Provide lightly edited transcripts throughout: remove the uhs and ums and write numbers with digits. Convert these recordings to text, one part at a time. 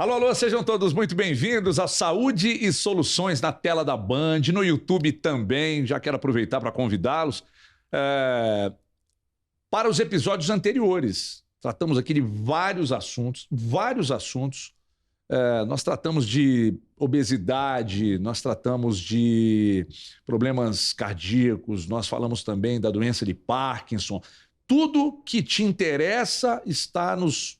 Alô, alô, sejam todos muito bem-vindos a Saúde e Soluções na tela da Band, no YouTube também. Já quero aproveitar para convidá-los para os episódios anteriores. Tratamos aqui de vários assuntos. Nós tratamos de obesidade, nós tratamos de problemas cardíacos, nós falamos também da doença de Parkinson. Tudo que te interessa está nos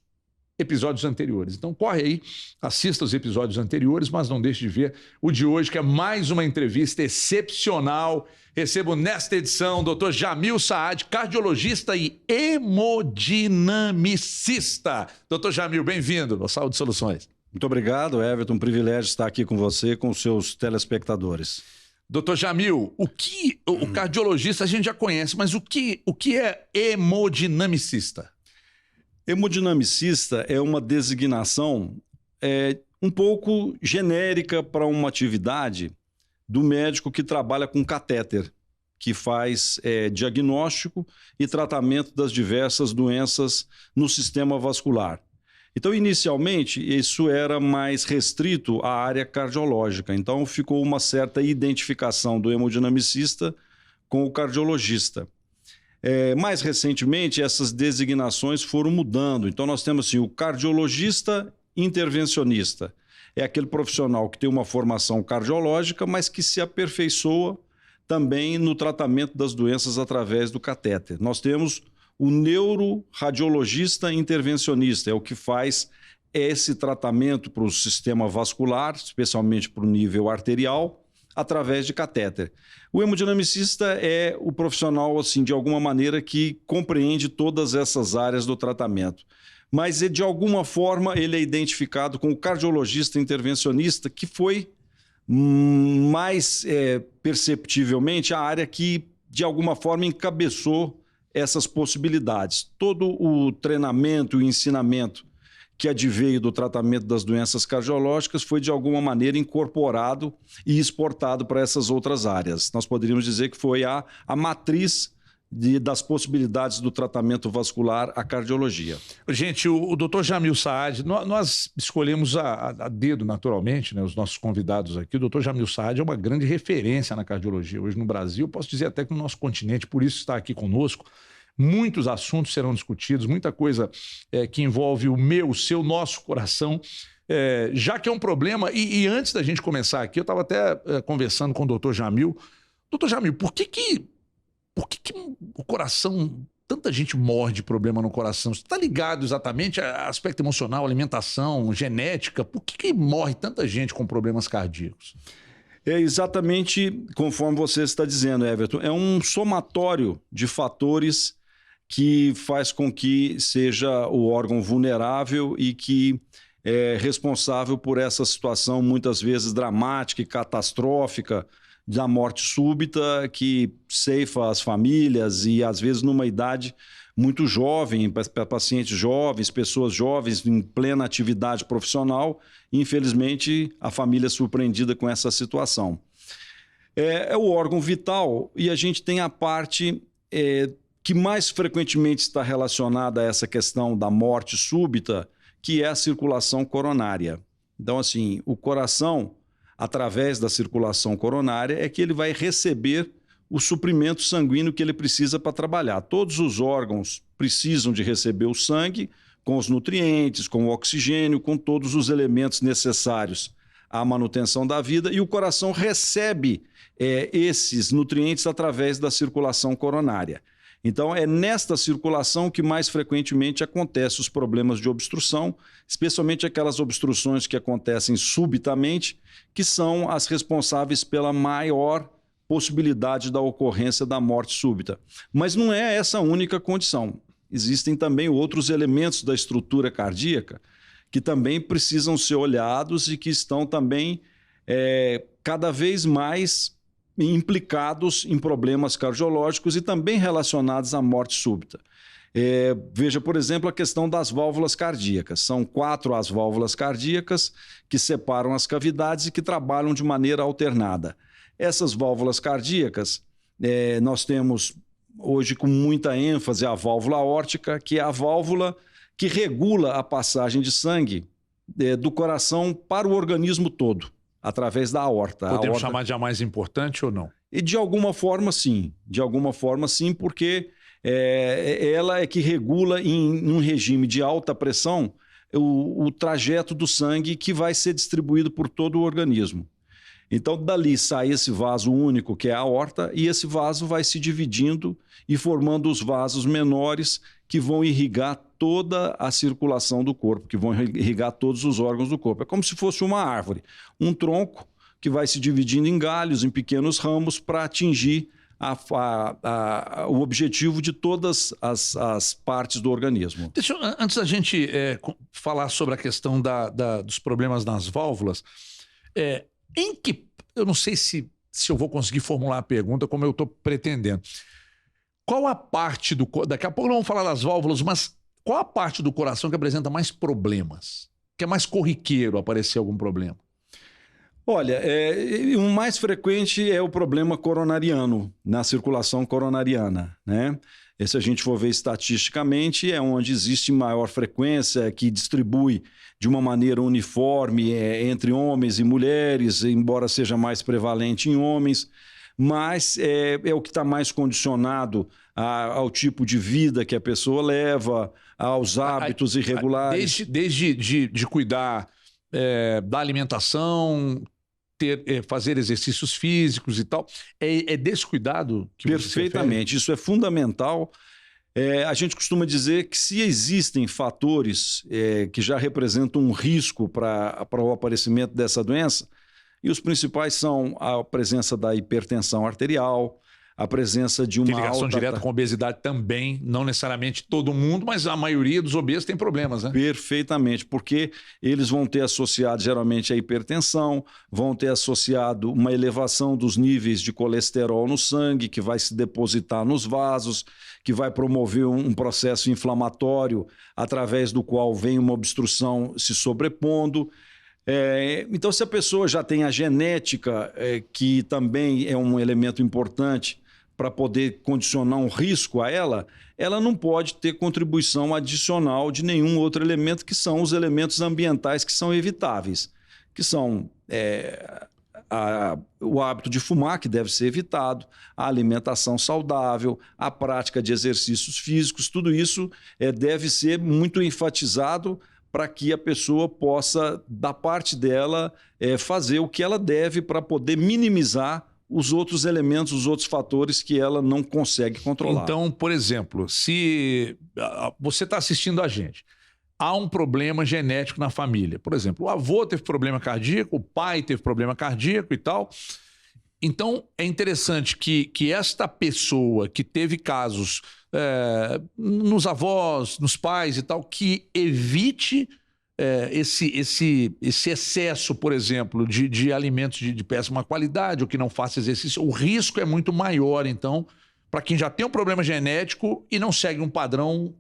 episódios anteriores. Então corre aí, assista os episódios anteriores, mas não deixe de ver o de hoje, que é mais uma entrevista excepcional. Recebo nesta edição o Dr. Jamil Saad, cardiologista e hemodinamicista. Dr. Jamil, bem-vindo ao Saúde e Soluções. Muito obrigado, Everton. Um privilégio estar aqui com você, com os seus telespectadores. Dr. Jamil, o cardiologista a gente já conhece, mas o que é hemodinamicista? Hemodinamicista é uma designação um pouco genérica para uma atividade do médico que trabalha com catéter, que faz diagnóstico e tratamento das diversas doenças no sistema vascular. Então, inicialmente, isso era mais restrito à área cardiológica. Então, ficou uma certa identificação do hemodinamicista com o cardiologista. Mais recentemente, essas designações foram mudando. Então, nós temos assim, o cardiologista intervencionista. É aquele profissional que tem uma formação cardiológica, mas que se aperfeiçoa também no tratamento das doenças através do catéter. Nós temos o neuroradiologista intervencionista, é o que faz esse tratamento para o sistema vascular, especialmente para o nível arterial, através de catéter. O hemodinamicista é o profissional, assim, de alguma maneira, que compreende todas essas áreas do tratamento. Mas, de alguma forma, ele é identificado com o cardiologista intervencionista, que foi mais perceptivelmente a área que, de alguma forma, encabeçou essas possibilidades. Todo o treinamento e o ensinamento que adveio do tratamento das doenças cardiológicas foi, de alguma maneira, incorporado e exportado para essas outras áreas. Nós poderíamos dizer que foi a matriz das possibilidades do tratamento vascular, a cardiologia. Gente, o Dr. Jamil Saad, nós escolhemos a dedo, naturalmente, né, os nossos convidados aqui. O Dr. Jamil Saad é uma grande referência na cardiologia hoje no Brasil, posso dizer até que no nosso continente, por isso está aqui conosco. Muitos assuntos serão discutidos, muita coisa que envolve o seu, nosso coração, já que é um problema. E antes da gente começar aqui, eu estava até conversando com o Dr. Jamil. Dr. Jamil, por que o coração, tanta gente morre de problema no coração? Você está ligado exatamente a aspecto emocional, alimentação, genética? Por que morre tanta gente com problemas cardíacos? É exatamente conforme você está dizendo, Everton. É um somatório de fatores que faz com que seja o órgão vulnerável e que é responsável por essa situação muitas vezes dramática e catastrófica da morte súbita que ceifa as famílias e às vezes numa idade muito jovem, para pacientes jovens, pessoas jovens em plena atividade profissional. Infelizmente, a família é surpreendida com essa situação. É o órgão vital e a gente tem a parte que mais frequentemente está relacionada a essa questão da morte súbita, que é a circulação coronária. Então, assim, o coração, através da circulação coronária, é que ele vai receber o suprimento sanguíneo que ele precisa para trabalhar. Todos os órgãos precisam de receber o sangue com os nutrientes, com o oxigênio, com todos os elementos necessários à manutenção da vida, e o coração recebe esses nutrientes através da circulação coronária. Então, é nesta circulação que mais frequentemente acontecem os problemas de obstrução, especialmente aquelas obstruções que acontecem subitamente, que são as responsáveis pela maior possibilidade da ocorrência da morte súbita. Mas não é essa a única condição. Existem também outros elementos da estrutura cardíaca que também precisam ser olhados e que estão também cada vez mais implicados em problemas cardiológicos e também relacionados à morte súbita. Veja, por exemplo, a questão das válvulas cardíacas. São 4 as válvulas cardíacas que separam as cavidades e que trabalham de maneira alternada. Essas válvulas cardíacas, nós temos hoje com muita ênfase a válvula aórtica, que é a válvula que regula a passagem de sangue do coração para o organismo todo, através da aorta. Podemos chamar de a mais importante ou não? E de alguma forma, sim. De alguma forma, sim, porque ela é que regula em um regime de alta pressão o trajeto do sangue que vai ser distribuído por todo o organismo. Então, dali sai esse vaso único, que é a aorta, e esse vaso vai se dividindo e formando os vasos menores que vão irrigar toda a circulação do corpo, que vão irrigar todos os órgãos do corpo. É como se fosse uma árvore, um tronco que vai se dividindo em galhos, em pequenos ramos, para atingir o objetivo de todas as partes do organismo. Antes da gente falar sobre a questão dos problemas nas válvulas, eu não sei se eu vou conseguir formular a pergunta como eu estou pretendendo. Qual a parte do... Daqui a pouco não vamos falar das válvulas, mas qual a parte do coração que apresenta mais problemas? Que é mais corriqueiro aparecer algum problema? Olha, o mais frequente é o problema coronariano, na circulação coronariana, né? E se a gente for ver estatisticamente, é onde existe maior frequência, que distribui de uma maneira uniforme entre homens e mulheres, embora seja mais prevalente em homens, mas é o que está mais condicionado ao tipo de vida que a pessoa leva, aos hábitos irregulares. Desde cuidar da alimentação, fazer exercícios físicos e tal, é descuidado que perfeitamente, isso é fundamental. A gente costuma dizer que se existem fatores que já representam um risco para o aparecimento dessa doença, e os principais são a presença da hipertensão arterial, a presença de uma tem ligação direta com obesidade também, não necessariamente todo mundo, mas a maioria dos obesos tem problemas, né? Perfeitamente, porque eles vão ter associado geralmente a hipertensão, vão ter associado uma elevação dos níveis de colesterol no sangue, que vai se depositar nos vasos, que vai promover um processo inflamatório através do qual vem uma obstrução se sobrepondo. Então, se a pessoa já tem a genética, que também é um elemento importante para poder condicionar um risco a ela não pode ter contribuição adicional de nenhum outro elemento, que são os elementos ambientais que são evitáveis, que são o hábito de fumar, que deve ser evitado, a alimentação saudável, a prática de exercícios físicos, tudo isso deve ser muito enfatizado para que a pessoa possa, da parte dela, fazer o que ela deve para poder minimizar os outros elementos, os outros fatores que ela não consegue controlar. Então, por exemplo, se você está assistindo a gente, há um problema genético na família. Por exemplo, o avô teve problema cardíaco, o pai teve problema cardíaco e tal. Então, é interessante que esta pessoa que teve casos nos avós, nos pais e tal, que evite esse excesso, por exemplo, de alimentos de péssima qualidade, ou que não faça exercício. O risco é muito maior, então, para quem já tem um problema genético e não segue um padrão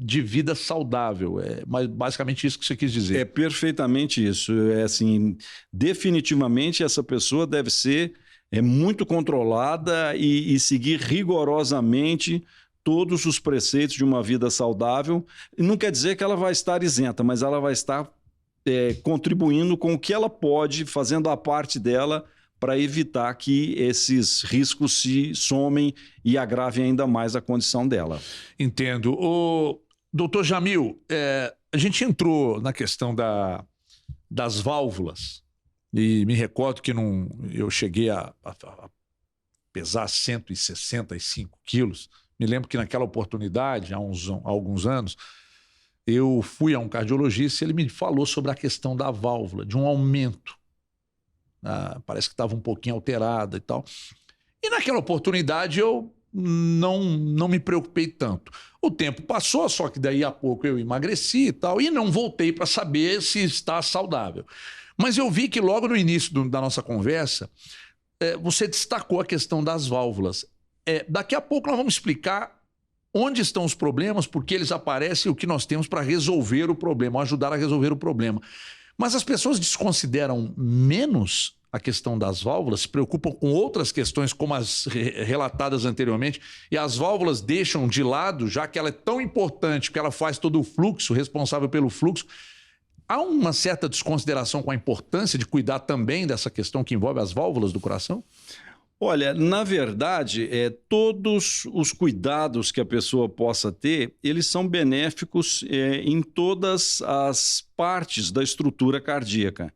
de vida saudável. Mas basicamente isso que você quis dizer. É perfeitamente isso. Assim, definitivamente essa pessoa deve ser muito controlada e seguir rigorosamente todos os preceitos de uma vida saudável. Não quer dizer que ela vai estar isenta, mas ela vai estar contribuindo com o que ela pode, fazendo a parte dela para evitar que esses riscos se somem e agravem ainda mais a condição dela. Entendo. O doutor Jamil, a gente entrou na questão das válvulas e me recordo que eu cheguei a pesar 165 quilos. Me lembro que naquela oportunidade, há alguns anos, eu fui a um cardiologista e ele me falou sobre a questão da válvula, de um aumento. Parece que estava um pouquinho alterada e tal. E naquela oportunidade eu não me preocupei tanto. O tempo passou, só que daí a pouco eu emagreci e tal, e não voltei para saber se está saudável. Mas eu vi que logo no início da nossa conversa, você destacou a questão das válvulas. Daqui a pouco nós vamos explicar onde estão os problemas, por que eles aparecem e o que nós temos para resolver o problema, ou ajudar a resolver o problema. Mas as pessoas desconsideram menos a questão das válvulas, se preocupam com outras questões como as relatadas anteriormente, e as válvulas deixam de lado, já que ela é tão importante, porque ela faz todo o fluxo, responsável pelo fluxo, há uma certa desconsideração com a importância de cuidar também dessa questão que envolve as válvulas do coração? Olha, na verdade, todos os cuidados que a pessoa possa ter, eles são benéficos em todas as partes da estrutura cardíaca.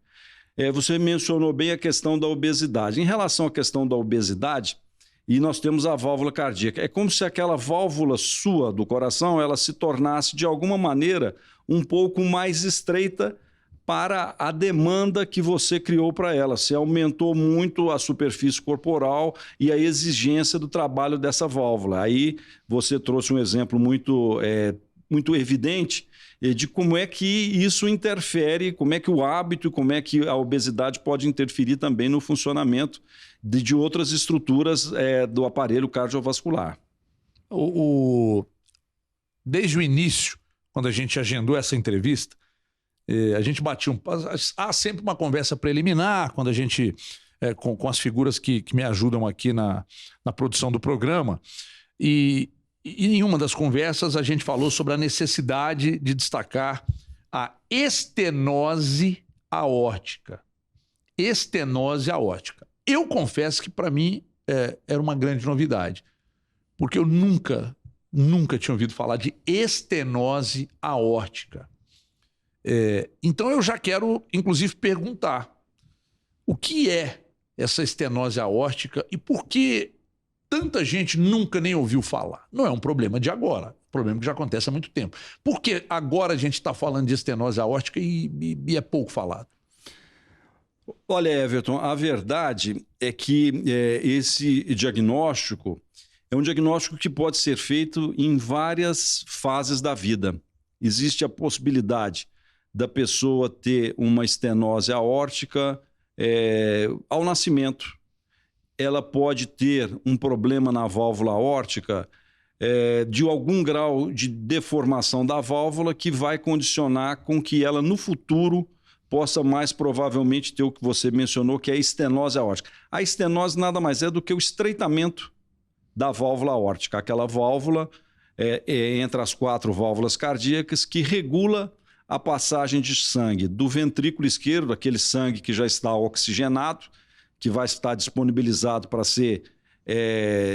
Você mencionou bem a questão da obesidade. Em relação à questão da obesidade, e nós temos a válvula cardíaca, é como se aquela válvula sua do coração, ela se tornasse de alguma maneira um pouco mais estreita para a demanda que você criou para ela. Você aumentou muito a superfície corporal e a exigência do trabalho dessa válvula. Aí você trouxe um exemplo muito evidente de como é que isso interfere, como é que o hábito e como é que a obesidade pode interferir também no funcionamento de outras estruturas do aparelho cardiovascular. Desde o início, quando a gente agendou essa entrevista, a gente batia há sempre uma conversa preliminar, quando a gente, com as figuras que me ajudam aqui na produção do programa, e em uma das conversas a gente falou sobre a necessidade de destacar a estenose aórtica. Estenose aórtica. Eu confesso que para mim era uma grande novidade, porque eu nunca tinha ouvido falar de estenose aórtica. Então eu já quero, inclusive, perguntar o que é essa estenose aórtica e por que tanta gente nunca nem ouviu falar. Não é um problema de agora, é um problema que já acontece há muito tempo. Por que agora a gente está falando de estenose aórtica e é pouco falado? Olha, Everton, a verdade é que esse diagnóstico é um diagnóstico que pode ser feito em várias fases da vida. Existe a possibilidade da pessoa ter uma estenose aórtica ao nascimento. Ela pode ter um problema na válvula aórtica de algum grau de deformação da válvula que vai condicionar com que ela no futuro possa mais provavelmente ter o que você mencionou, que é a estenose aórtica. A estenose nada mais é do que o estreitamento da válvula aórtica, aquela válvula entre as 4 válvulas cardíacas que regula a passagem de sangue do ventrículo esquerdo, aquele sangue que já está oxigenado, que vai estar disponibilizado para ser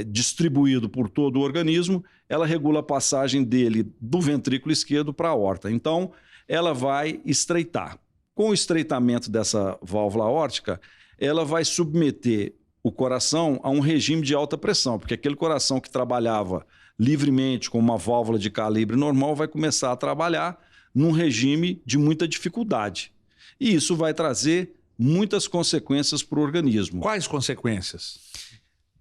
distribuído por todo o organismo, ela regula a passagem dele do ventrículo esquerdo para a aorta. Então, ela vai estreitar. Com o estreitamento dessa válvula aórtica, ela vai submeter o coração a um regime de alta pressão, porque aquele coração que trabalhava livremente com uma válvula de calibre normal vai começar a trabalhar num regime de muita dificuldade. E isso vai trazer muitas consequências para o organismo. Quais consequências?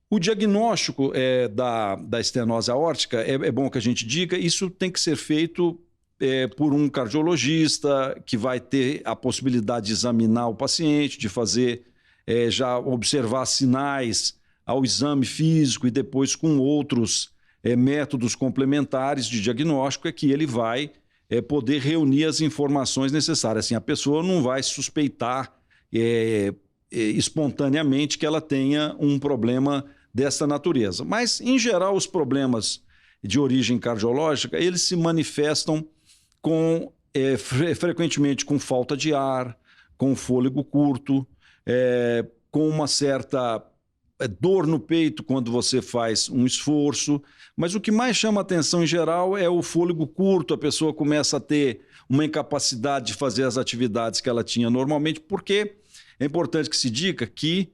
O diagnóstico da estenose aórtica, é bom que a gente diga, isso tem que ser feito por um cardiologista que vai ter a possibilidade de examinar o paciente, de fazer, já observar sinais ao exame físico e depois com outros métodos complementares de diagnóstico que ele vai poder reunir as informações necessárias. Assim, a pessoa não vai suspeitar espontaneamente que ela tenha um problema dessa natureza. Mas, em geral, os problemas de origem cardiológica, eles se manifestam frequentemente com falta de ar, com fôlego curto, com uma certa dor no peito quando você faz um esforço. Mas o que mais chama atenção em geral é o fôlego curto, a pessoa começa a ter uma incapacidade de fazer as atividades que ela tinha normalmente, porque é importante que se diga que,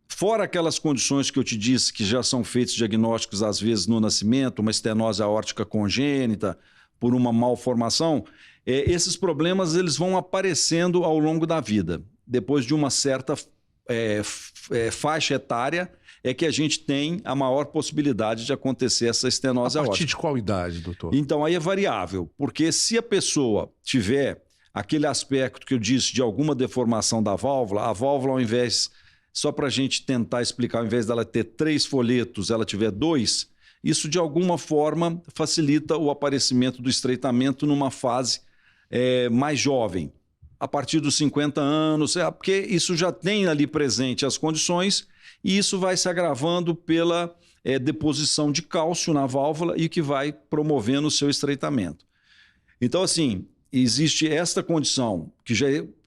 fora aquelas condições que eu te disse que já são feitos diagnósticos às vezes no nascimento, uma estenose aórtica congênita, por uma malformação, esses problemas eles vão aparecendo ao longo da vida. Depois de uma certa faixa etária é que a gente tem a maior possibilidade de acontecer essa estenose aórtica. A partir de qual idade, doutor? Então, aí é variável, porque se a pessoa tiver aquele aspecto que eu disse de alguma deformação da válvula, a válvula ao invés, só para a gente tentar explicar, ao invés dela ter 3 folhetos, ela tiver 2, isso de alguma forma facilita o aparecimento do estreitamento numa fase mais jovem, a partir dos 50 anos, porque isso já tem ali presente as condições e isso vai se agravando pela deposição de cálcio na válvula e que vai promovendo o seu estreitamento. Então, assim, existe esta condição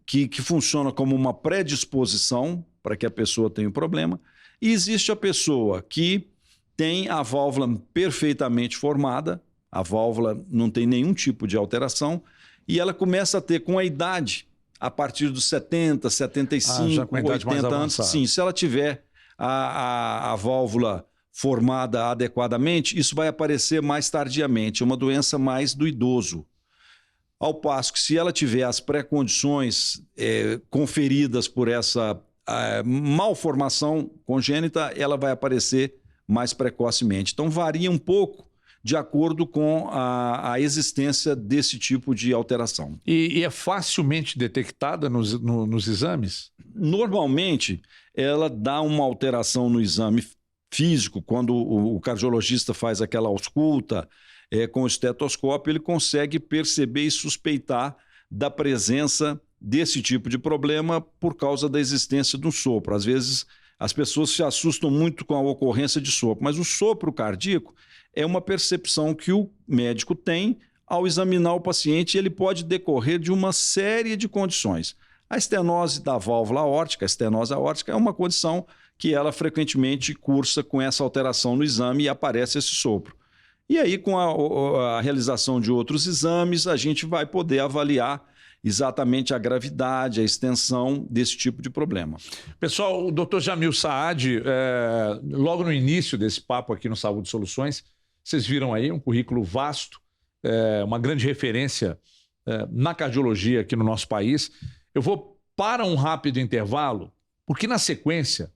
que funciona como uma predisposição para que a pessoa tenha o problema, e existe a pessoa que tem a válvula perfeitamente formada, a válvula não tem nenhum tipo de alteração, e ela começa a ter com a idade, a partir dos 70, 75, já com a idade 80 mais anos, avançada. sim, se ela tiver a válvula formada adequadamente, isso vai aparecer mais tardiamente, é uma doença mais do idoso. Ao passo que, se ela tiver as pré-condições conferidas por essa malformação congênita, ela vai aparecer mais precocemente. Então, varia um pouco de acordo com a existência desse tipo de alteração. E é facilmente detectada nos exames? Normalmente, ela dá uma alteração no exame físico, quando o cardiologista faz aquela ausculta com o estetoscópio, ele consegue perceber e suspeitar da presença desse tipo de problema por causa da existência do sopro. Às vezes, as pessoas se assustam muito com a ocorrência de sopro, mas o sopro cardíaco é uma percepção que o médico tem ao examinar o paciente, e ele pode decorrer de uma série de condições. A estenose da válvula aórtica, a estenose aórtica, é uma condição que ela frequentemente cursa com essa alteração no exame e aparece esse sopro. E aí, com a realização de outros exames, a gente vai poder avaliar exatamente a gravidade, a extensão desse tipo de problema. Pessoal, o Dr. Jamil Saad, logo no início desse papo aqui no Saúde Soluções, vocês viram aí um currículo vasto, uma grande referência na cardiologia aqui no nosso país. Eu vou para um rápido intervalo, porque na sequência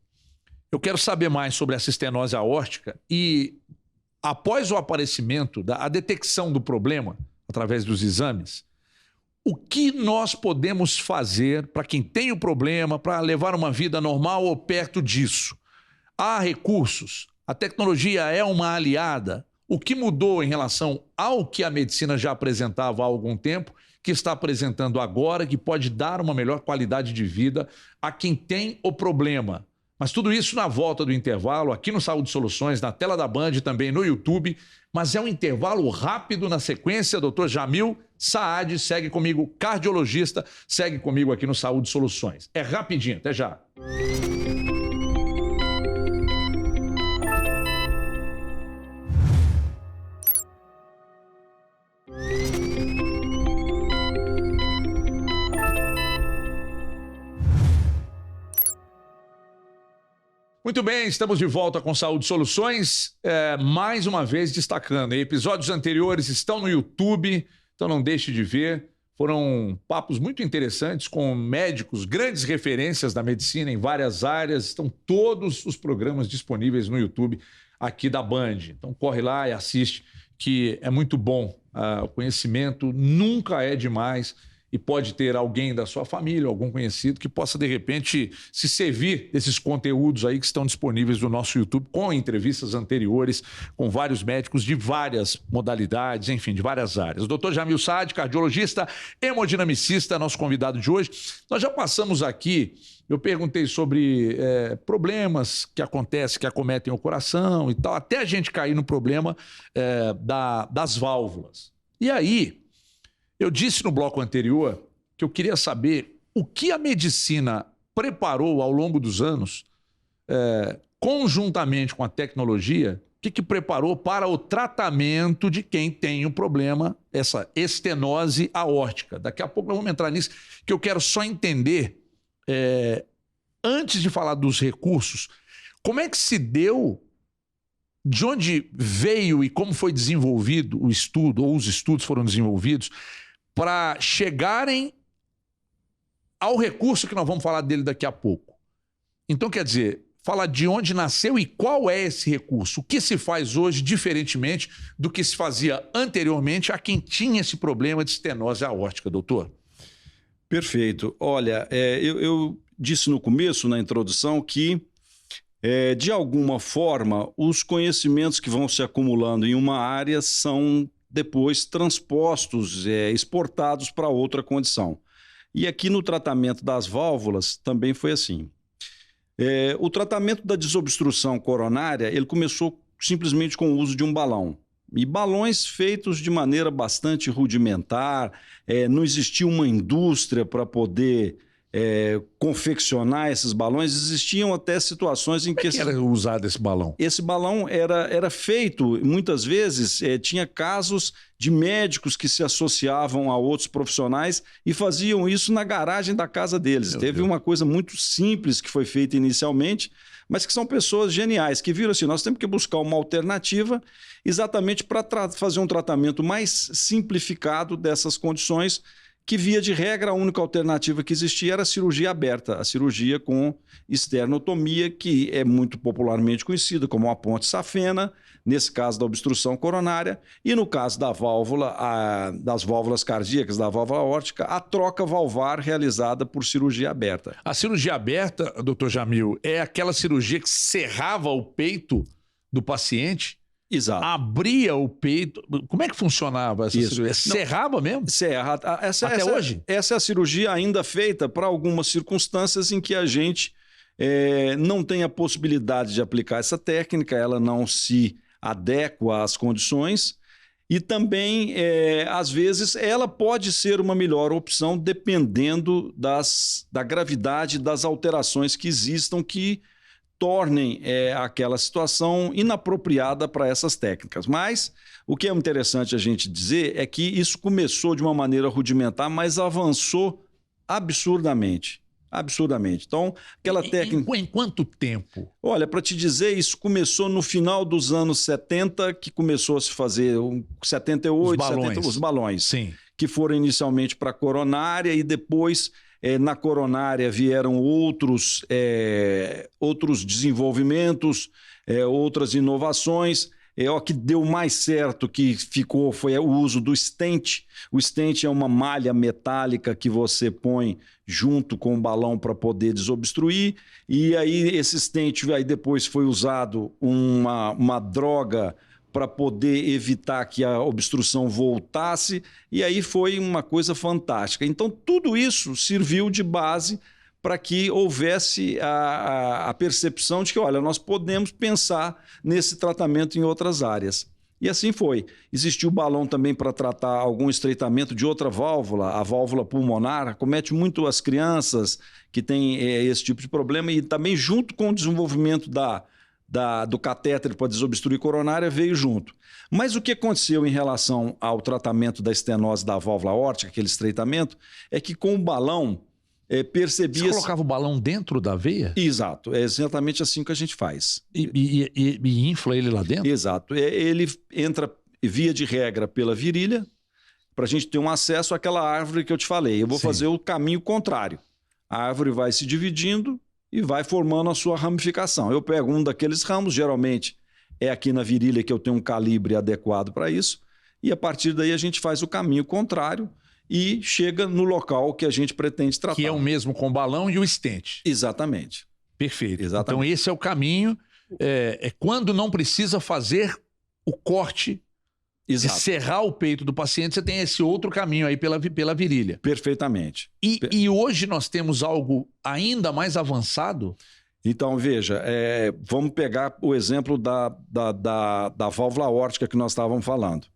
eu quero saber mais sobre essa estenose aórtica e, após o aparecimento, a detecção do problema através dos exames, o que nós podemos fazer para quem tem o problema, para levar uma vida normal ou perto disso? Há recursos? A tecnologia é uma aliada? O que mudou em relação ao que a medicina já apresentava há algum tempo, que está apresentando agora, que pode dar uma melhor qualidade de vida a quem tem o problema? Mas tudo isso na volta do intervalo, aqui no Saúde Soluções, na tela da Band, também no YouTube. Mas é um intervalo rápido na sequência. Dr. Jamil Saad segue comigo, cardiologista, segue comigo aqui no Saúde Soluções. É rapidinho, até já. Muito bem, estamos de volta com Saúde Soluções, mais uma vez destacando, episódios anteriores estão no YouTube, então não deixe de ver, foram papos muito interessantes com médicos, grandes referências da medicina em várias áreas, estão todos os programas disponíveis no YouTube aqui da Band, então corre lá e assiste, que é muito bom, o conhecimento nunca é demais, e pode ter alguém da sua família, algum conhecido, que possa, de repente, se servir desses conteúdos aí que estão disponíveis no nosso YouTube, com entrevistas anteriores, com vários médicos de várias modalidades, enfim, de várias áreas. O Dr. Jamil Saad, cardiologista, hemodinamicista, nosso convidado de hoje. Nós já passamos aqui, eu perguntei sobre problemas que acontecem, que acometem o coração e tal, até a gente cair no problema das válvulas. E aí, eu disse no bloco anterior que eu queria saber o que a medicina preparou ao longo dos anos, conjuntamente com a tecnologia, o que preparou para o tratamento de quem tem o problema, essa estenose aórtica. Daqui a pouco nós vamos entrar nisso, que eu quero só entender, antes de falar dos recursos, como é que se deu, de onde veio e como foi desenvolvido o estudo, ou os estudos foram desenvolvidos, para chegarem ao recurso que nós vamos falar dele daqui a pouco. Então, quer dizer, falar de onde nasceu e qual é esse recurso. O que se faz hoje diferentemente do que se fazia anteriormente a quem tinha esse problema de estenose aórtica, doutor? Perfeito. Olha, eu disse no começo, na introdução, que, de alguma forma, os conhecimentos que vão se acumulando em uma área são depois transpostos, exportados para outra condição. E aqui no tratamento das válvulas também foi assim. O tratamento da desobstrução coronária, ele começou simplesmente com o uso de um balão. E balões feitos de maneira bastante rudimentar, não existia uma indústria para poder confeccionar esses balões. Existiam até situações em que... Como é que era usado esse balão? Esse balão era feito, muitas vezes, tinha casos de médicos que se associavam a outros profissionais e faziam isso na garagem da casa deles. Teve uma coisa muito simples que foi feita inicialmente, mas que são pessoas geniais, que viram assim, nós temos que buscar uma alternativa exatamente para fazer um tratamento mais simplificado dessas condições, que via de regra a única alternativa que existia era a cirurgia aberta, a cirurgia com esternotomia, que é muito popularmente conhecida como a ponte safena, nesse caso da obstrução coronária, e no caso da válvula, das válvulas cardíacas, da válvula aórtica, a troca valvar realizada por cirurgia aberta. A cirurgia aberta, doutor Jamil, é aquela cirurgia que cerrava o peito do paciente? Exato. Abria o peito. Como é que funcionava essa cirurgia? Cerrava mesmo? Cerra. Até hoje? Essa é a cirurgia ainda feita para algumas circunstâncias em que a gente não tem a possibilidade de aplicar essa técnica, ela não se adequa às condições e também, às vezes, ela pode ser uma melhor opção dependendo da gravidade das alterações que existam que tornem aquela situação inapropriada para essas técnicas. Mas o que é interessante a gente dizer é que isso começou de uma maneira rudimentar, mas avançou absurdamente. Absurdamente. Então, aquela técnica... Em quanto tempo? Olha, para te dizer, isso começou no final dos anos 70, que começou a se fazer 78, os balões. 70, os balões. Sim. Que foram inicialmente para a coronária e depois... na coronária vieram outros desenvolvimentos, outras inovações. O que deu mais certo que ficou foi o uso do stent. O stent é uma malha metálica que você põe junto com o balão para poder desobstruir. E aí esse stent aí depois foi usado uma droga para poder evitar que a obstrução voltasse, e aí foi uma coisa fantástica. Então, tudo isso serviu de base para que houvesse a percepção de que, olha, nós podemos pensar nesse tratamento em outras áreas. E assim foi. Existiu o balão também para tratar algum estreitamento de outra válvula, a válvula pulmonar, acomete muito as crianças que têm esse tipo de problema, e também junto com o desenvolvimento do catéter para desobstruir coronária veio junto. Mas o que aconteceu em relação ao tratamento da estenose da válvula aórtica, aquele estreitamento, é que com o balão percebia... Você colocava o balão dentro da veia? Exato, é exatamente assim que a gente faz. E infla ele lá dentro? Exato, ele entra via de regra pela virilha, para a gente ter um acesso àquela árvore que eu te falei. Eu vou fazer o caminho contrário. A árvore vai se dividindo e vai formando a sua ramificação. Eu pego um daqueles ramos, geralmente é aqui na virilha que eu tenho um calibre adequado para isso, e a partir daí a gente faz o caminho contrário e chega no local que a gente pretende tratar. Que é o mesmo com o balão e o stent. Exatamente. Perfeito. Exatamente. Então esse é o caminho, quando não precisa fazer o corte. Exato. De serrar o peito do paciente, você tem esse outro caminho aí pela virilha. Perfeitamente. E hoje nós temos algo ainda mais avançado? Então, veja, vamos pegar o exemplo da válvula aórtica que nós estávamos falando.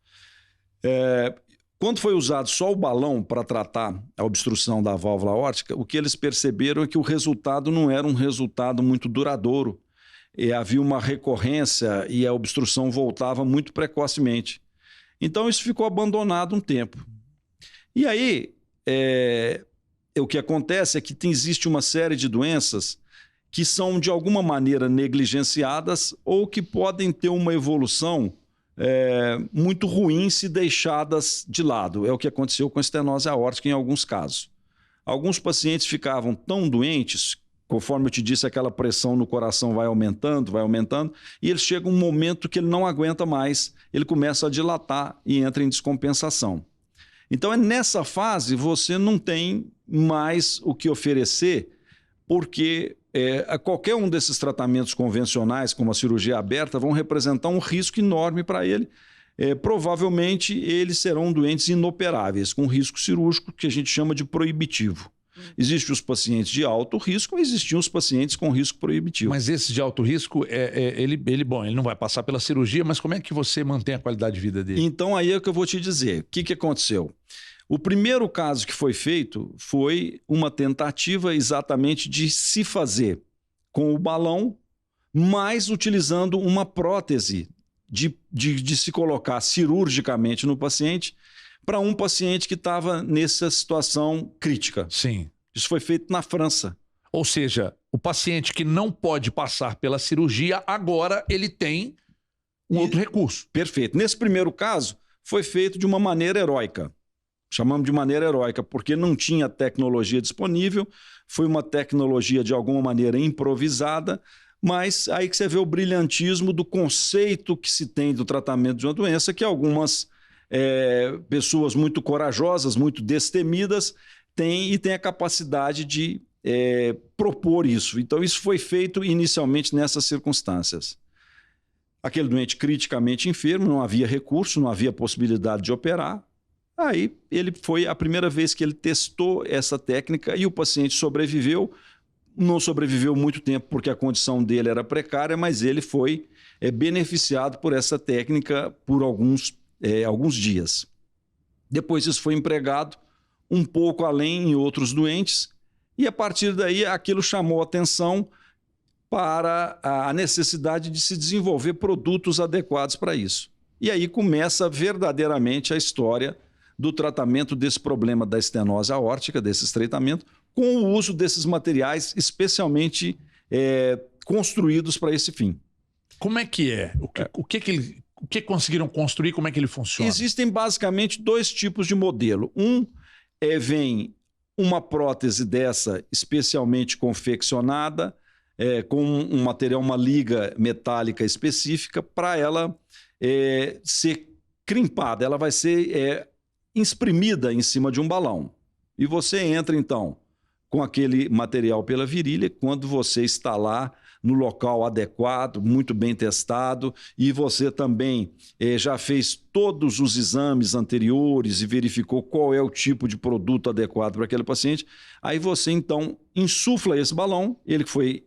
Quando foi usado só o balão para tratar a obstrução da válvula aórtica, o que eles perceberam é que o resultado não era um resultado muito duradouro. Havia uma recorrência e a obstrução voltava muito precocemente. Então, isso ficou abandonado um tempo. E aí, o que acontece é que existe uma série de doenças que são, de alguma maneira, negligenciadas ou que podem ter uma evolução muito ruim se deixadas de lado. É o que aconteceu com a estenose aórtica em alguns casos. Alguns pacientes ficavam tão doentes, conforme eu te disse, aquela pressão no coração vai aumentando, e ele chega um momento que ele não aguenta mais, ele começa a dilatar e entra em descompensação. Então, nessa fase, você não tem mais o que oferecer, porque qualquer um desses tratamentos convencionais, como a cirurgia aberta, vão representar um risco enorme para ele. Provavelmente, eles serão doentes inoperáveis, com risco cirúrgico que a gente chama de proibitivo. Existem os pacientes de alto risco e existiam os pacientes com risco proibitivo. Mas esse de alto risco, ele não vai passar pela cirurgia, mas como é que você mantém a qualidade de vida dele? Então aí é que eu vou te dizer. O que aconteceu? O primeiro caso que foi feito foi uma tentativa exatamente de se fazer com o balão, mas utilizando uma prótese de se colocar cirurgicamente no paciente para um paciente que estava nessa situação crítica. Sim. Isso foi feito na França. Ou seja, o paciente que não pode passar pela cirurgia, agora ele tem outro recurso. Perfeito. Nesse primeiro caso, foi feito de uma maneira heróica. Chamamos de maneira heróica, porque não tinha tecnologia disponível, foi uma tecnologia de alguma maneira improvisada, mas aí que você vê o brilhantismo do conceito que se tem do tratamento de uma doença, que algumas pessoas muito corajosas, muito destemidas, têm a capacidade de propor isso. Então, isso foi feito inicialmente nessas circunstâncias. Aquele doente criticamente enfermo, não havia recurso, não havia possibilidade de operar. Aí, foi a primeira vez que ele testou essa técnica e o paciente sobreviveu. Não sobreviveu muito tempo porque a condição dele era precária, mas ele foi beneficiado por essa técnica por alguns dias. Depois isso foi empregado um pouco além em outros doentes e a partir daí aquilo chamou atenção para a necessidade de se desenvolver produtos adequados para isso. E aí começa verdadeiramente a história do tratamento desse problema da estenose aórtica, desse estreitamento, com o uso desses materiais especialmente construídos para esse fim. Como é que é? O que conseguiram construir? Como é que ele funciona? Existem basicamente dois tipos de modelo. Vem uma prótese dessa especialmente confeccionada, com um material, uma liga metálica específica, para ela ser crimpada. Ela vai ser exprimida em cima de um balão. E você entra, então, com aquele material pela virilha, quando você está lá no local adequado, muito bem testado, e você também já fez todos os exames anteriores e verificou qual é o tipo de produto adequado para aquele paciente, aí você, então, insufla esse balão, ele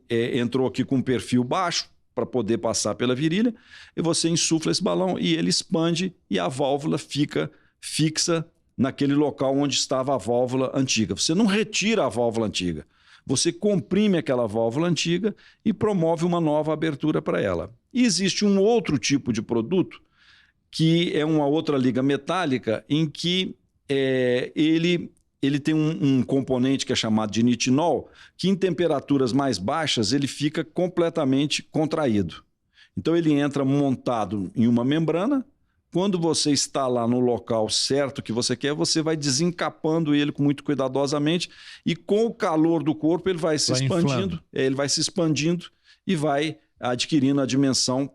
entrou aqui com um perfil baixo, para poder passar pela virilha, e você insufla esse balão e ele expande e a válvula fica fixa naquele local onde estava a válvula antiga. Você não retira a válvula antiga, você comprime aquela válvula antiga e promove uma nova abertura para ela. E existe um outro tipo de produto, que é uma outra liga metálica, em que ele tem um componente que é chamado de nitinol, que em temperaturas mais baixas ele fica completamente contraído. Então ele entra montado em uma membrana. Quando você está lá no local certo que você quer, você vai desencapando ele muito cuidadosamente e com o calor do corpo ele vai se expandindo. Ele vai se expandindo e vai adquirindo a dimensão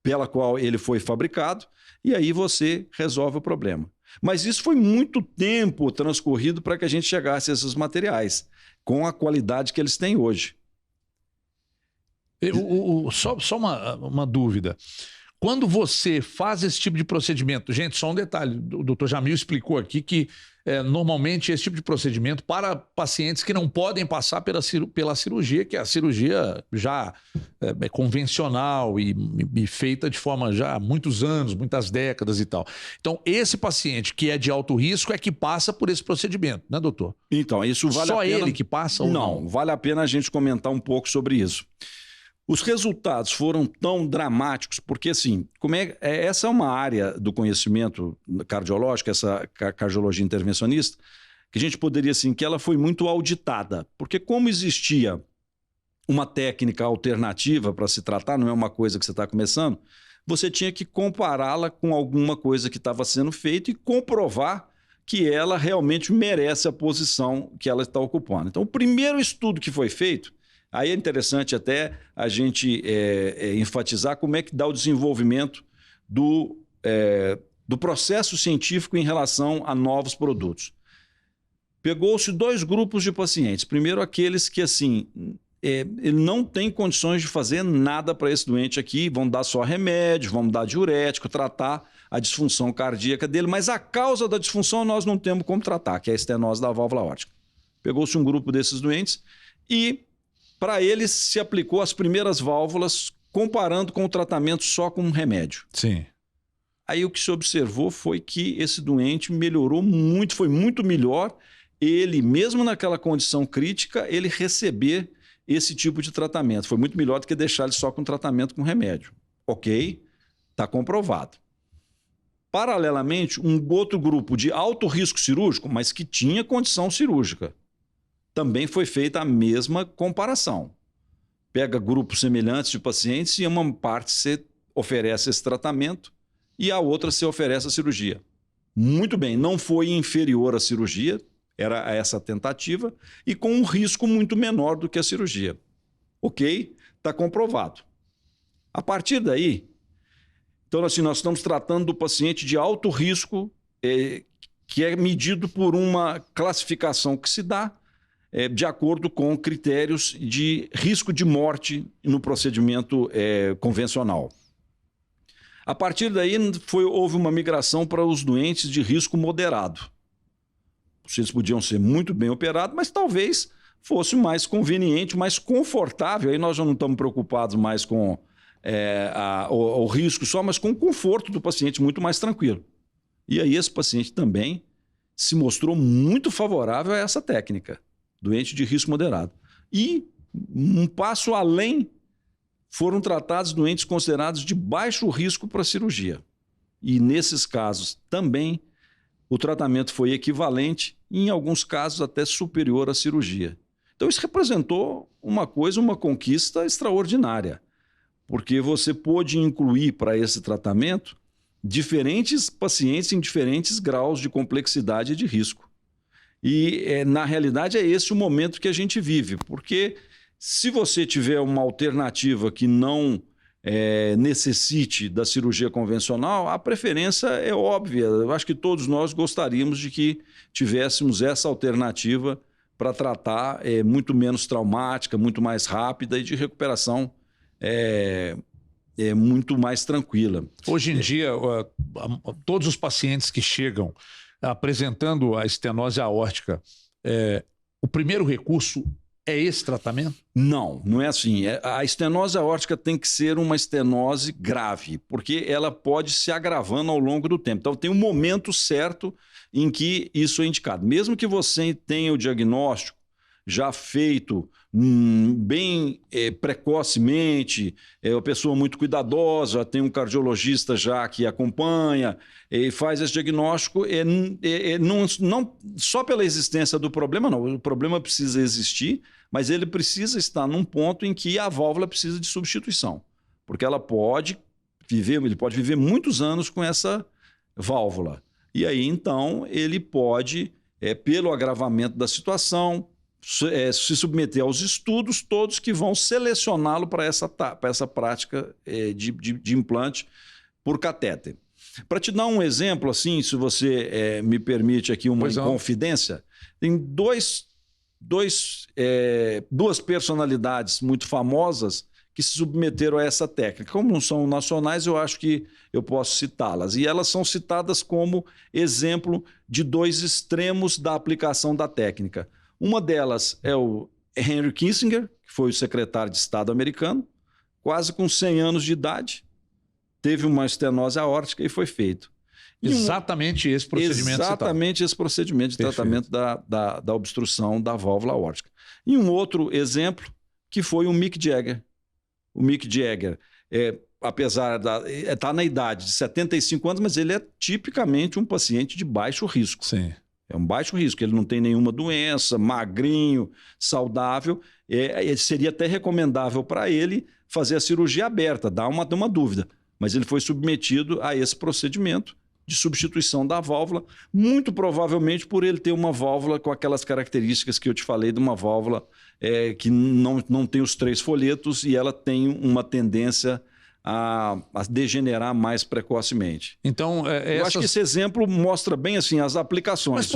pela qual ele foi fabricado e aí você resolve o problema. Mas isso foi muito tempo transcorrido para que a gente chegasse a esses materiais com a qualidade que eles têm hoje. Só uma dúvida. Quando você faz esse tipo de procedimento, gente, só um detalhe, o Dr. Jamil explicou aqui que normalmente esse tipo de procedimento para pacientes que não podem passar pela cirurgia, que é a cirurgia já convencional e feita de forma já há muitos anos, muitas décadas e tal. Então, esse paciente que é de alto risco é que passa por esse procedimento, né, doutor? Então, isso vale a pena... Só ele que passa ou não? Não, vale a pena a gente comentar um pouco sobre isso. Os resultados foram tão dramáticos, porque assim, essa é uma área do conhecimento cardiológico, essa cardiologia intervencionista, que a gente poderia assim, que ela foi muito auditada, porque como existia uma técnica alternativa para se tratar, não é uma coisa que você está começando, você tinha que compará-la com alguma coisa que estava sendo feita e comprovar que ela realmente merece a posição que ela está ocupando. Então, o primeiro estudo que foi feito, aí é interessante até a gente enfatizar como é que dá o desenvolvimento do processo científico em relação a novos produtos. Pegou-se dois grupos de pacientes. Primeiro, aqueles que, assim, ele não tem condições de fazer nada para esse doente aqui, vão dar só remédio, vão dar diurético, tratar a disfunção cardíaca dele, mas a causa da disfunção nós não temos como tratar, que é a estenose da válvula aórtica. Pegou-se um grupo desses doentes e, para eles, se aplicou as primeiras válvulas comparando com o tratamento só com um remédio. Sim. Aí o que se observou foi que esse doente melhorou muito, foi muito melhor ele, mesmo naquela condição crítica, ele receber esse tipo de tratamento. Foi muito melhor do que deixar ele só com tratamento com remédio. Ok, está comprovado. Paralelamente, um outro grupo de alto risco cirúrgico, mas que tinha condição cirúrgica, também foi feita a mesma comparação. Pega grupos semelhantes de pacientes e uma parte se oferece esse tratamento e a outra se oferece a cirurgia. Muito bem, não foi inferior à cirurgia, era essa a tentativa, e com um risco muito menor do que a cirurgia. Ok? Está comprovado. A partir daí, então assim, nós estamos tratando do paciente de alto risco, que é medido por uma classificação que se dá de acordo com critérios de risco de morte no procedimento convencional. A partir daí, houve uma migração para os doentes de risco moderado. Eles podiam ser muito bem operados, mas talvez fosse mais conveniente, mais confortável. Aí nós já não estamos preocupados mais com o risco só, mas com o conforto do paciente muito mais tranquilo. E aí esse paciente também se mostrou muito favorável a essa técnica, doente de risco moderado. E um passo além, foram tratados doentes considerados de baixo risco para cirurgia. E nesses casos também o tratamento foi equivalente, e em alguns casos até superior à cirurgia. Então isso representou uma conquista extraordinária, porque você pôde incluir para esse tratamento diferentes pacientes em diferentes graus de complexidade e de risco. E na realidade é esse o momento que a gente vive, porque se você tiver uma alternativa que não necessite da cirurgia convencional, a preferência é óbvia. Eu acho que todos nós gostaríamos de que tivéssemos essa alternativa para tratar muito menos traumática, muito mais rápida e de recuperação muito mais tranquila. Hoje em dia, todos os pacientes que chegam apresentando a estenose aórtica, o primeiro recurso é esse tratamento? Não, não é assim. A estenose aórtica tem que ser uma estenose grave, porque ela pode se agravando ao longo do tempo. Então tem um momento certo em que isso é indicado. Mesmo que você tenha o diagnóstico já feito bem precocemente, uma pessoa muito cuidadosa, tem um cardiologista já que acompanha e faz esse diagnóstico, não só pela existência do problema, não. O problema precisa existir, mas ele precisa estar num ponto em que a válvula precisa de substituição, porque ele pode viver muitos anos com essa válvula. E aí, então, ele pode, pelo agravamento da situação, se submeter aos estudos todos que vão selecioná-lo para essa prática de implante por catéter. Para te dar um exemplo, assim, se você me permite aqui uma inconfidência, tem duas personalidades muito famosas que se submeteram a essa técnica. Como não são nacionais, eu acho que eu posso citá-las. E elas são citadas como exemplo de dois extremos da aplicação da técnica. Uma delas é o Henry Kissinger, que foi o secretário de Estado americano, quase com 100 anos de idade, teve uma estenose aórtica e foi feito. Exatamente esse procedimento. Exatamente esse procedimento de tratamento da obstrução da válvula aórtica. E um outro exemplo que foi o Mick Jagger. O Mick Jagger, apesar de estar na idade de 75 anos, mas ele é tipicamente um paciente de baixo risco. Sim. É um baixo risco, ele não tem nenhuma doença, magrinho, saudável. Seria até recomendável para ele fazer a cirurgia aberta, dá uma dúvida. Mas ele foi submetido a esse procedimento de substituição da válvula, muito provavelmente por ele ter uma válvula com aquelas características que eu te falei, de uma válvula que não tem os 3 folhetos e ela tem uma tendência a degenerar mais precocemente. Então, eu acho que esse exemplo mostra bem assim as aplicações.